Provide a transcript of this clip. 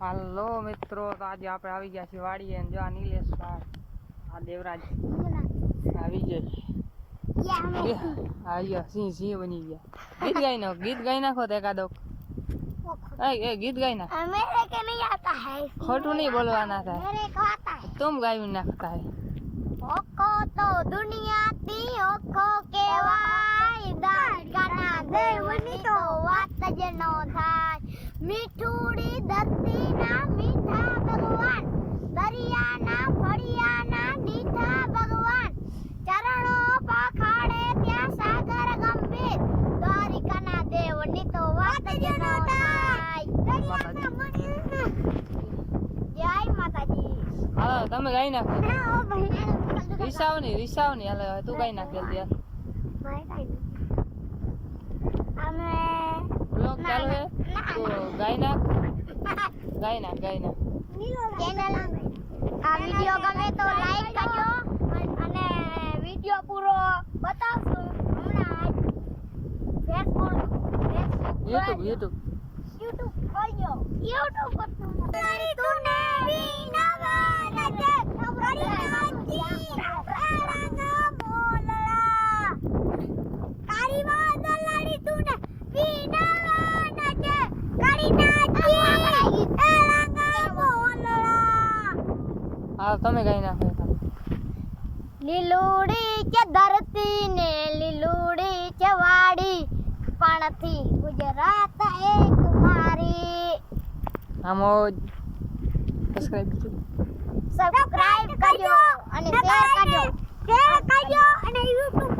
હાલો મિત્રો, તો આજે આપણે આવી ગયા છીએ વાડીએ અને જો આ નિલેશ આ દેવરાજ આવી ગયા સિંહ બની ગયા। ગીત ગાઈ નાખો તો એકાદો ગીત ગાઈ નાખો। मेरे के नहीं आता है, ખોટું नहीं बोलवाना था, मेरे को आता है। तुम गाई नाखता है। ओको तो दुनिया ती ओको केवाय दाड़काना देवनी तो वात ज नो थाय। मीठूड़ी धरती ना मीठा भगवान, दरिया ना फड़िया ना मीठा भगवान। चरणो पखाड़े त्या सागर गंभीर, द्वारिकाना देवनी तो वात ज नो थाय। जय माताजी। हालो તમે ગાઈ નાખો। ना ओ बहिना રિસાવ ની હાલો તું ગાઈ નાખ જલ્દી યાર। मैं गाई हमें બ્લોગ ચાલુ હે તો ગાઈ નાખ। ચેનલ આ વિડિયો ગમે તો લાઈક કરજો અને વિડિયો પૂરો બતાવશો હમણાં ફેસબુક YouTube ખોલજો। YouTube પર તૂને વિનાવા નજે ખબરી નાચી આળંગા બોલડા તારી વાદલાડી તૂને વિનાવા નજે કરી નાચી આળંગા બોલડા। હા તમે ગાઈ નાખો। લીલુડી કે ધરતી ને લીલુડી કે વાડી, પણથી ગુજરાત એક મારી। આમોજ સબસ્ક્રાઇબ કરજો અને શેર કરજો અને YouTube